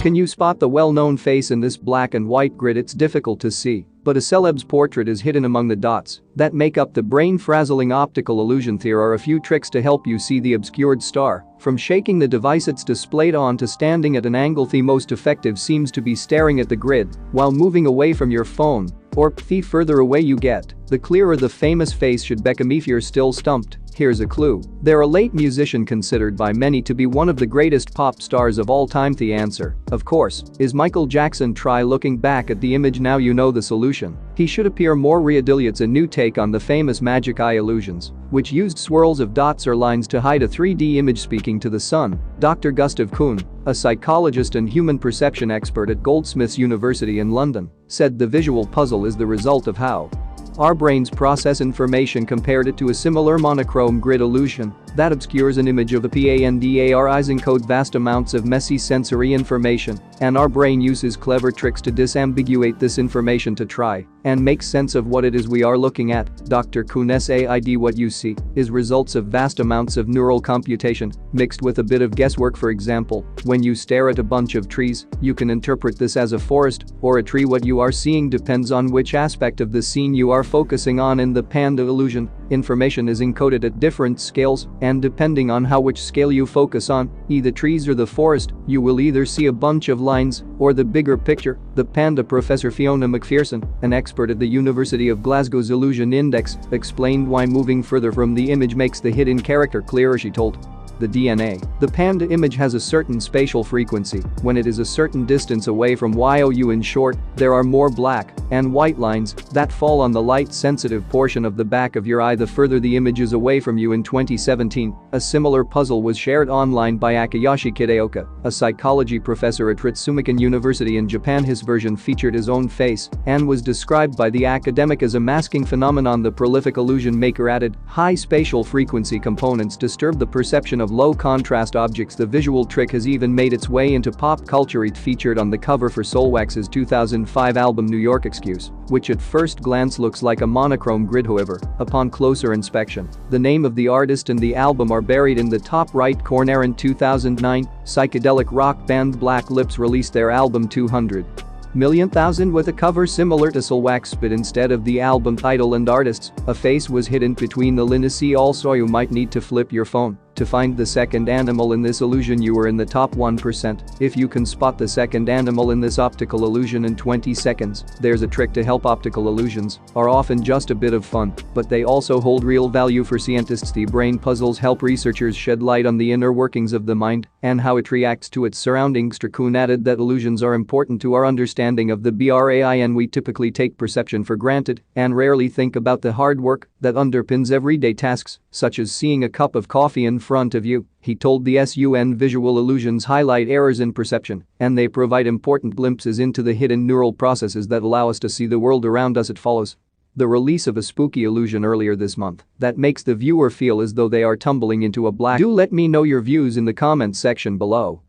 Can you spot the well-known face in this black and white grid? It's difficult to see, but a celeb's portrait is hidden among the dots that make up the brain-frazzling optical illusion. There are a few tricks to help you see the obscured star. From shaking the device it's displayed on to standing at an angle. The most effective seems to be staring at the grid while moving away from your phone, or the further away you get, the clearer the famous face should become. If you're still stumped, here's a clue. They're a late musician considered by many to be one of the greatest pop stars of all time. The answer, of course, is Michael Jackson. Try looking back at the image now you know the solution. He should appear more real. It's a new take on the famous magic eye illusions, which used swirls of dots or lines to hide a 3D image. Speaking to The Sun, Dr. Gustav Kuhn, a psychologist and human perception expert at Goldsmiths University in London, said the visual puzzle is the result of how our brains process information. Compared it to a similar monochrome grid illusion that obscures an image of the panda's encode vast amounts of messy sensory information, and our brain uses clever tricks to disambiguate this information to try and make sense of what it is we are looking at. Dr. Kuhn said what you see is results of vast amounts of neural computation mixed with a bit of guesswork. For example, when you stare at a bunch of trees, you can interpret this as a forest or a tree. What you are seeing depends on which aspect of the scene you are focusing on. In the panda illusion, information is encoded at different scales, and depending on which scale you focus on, the trees or the forest, you will either see a bunch of lines or the bigger picture. The panda Professor Fiona McPherson, an expert at the University of Glasgow's Illusion Index, explained why moving further from the image makes the hidden character clearer. She told the DNA, the panda image has a certain spatial frequency when it is a certain distance away from you. In short, there are more black and white lines that fall on the light-sensitive portion of the back of your eye the further the image is away from you. In 2017, a similar puzzle was shared online by Akayoshi Kideoka, a psychology professor at Ritsumeikan University in Japan. His version featured his own face and was described by the academic as a masking phenomenon. The prolific illusion maker added, high spatial frequency components disturb the perception of low-contrast objects. The visual trick has even made its way into pop culture. It featured on the cover for Soulwax's 2005 album New York Excuse, which at first glance looks like a monochrome grid. However, upon closer inspection, the name of the artist and the album are buried in the top right corner. In 2009, psychedelic rock band Black Lips released their album 200 Million Thousand with a cover similar to Soulwax, but instead of the album title and artists, a face was hidden between the lines. Also, you might need to flip your phone to find the second animal in this illusion. You are in the top 1%. If you can spot the second animal in this optical illusion in 20 seconds, there's a trick to help. Optical illusions are often just a bit of fun, but they also hold real value for scientists. The brain puzzles help researchers shed light on the inner workings of the mind and how it reacts to its surroundings. Kuhn added that illusions are important to our understanding of the brain. We typically take perception for granted and rarely think about the hard work that underpins everyday tasks, such as seeing a cup of coffee in front of you. He told the Sun visual illusions highlight errors in perception, and they provide important glimpses into the hidden neural processes that allow us to see the world around us. It follows the release of a spooky illusion earlier this month that makes the viewer feel as though they are tumbling into a black. Do let me know your views in the comments section below.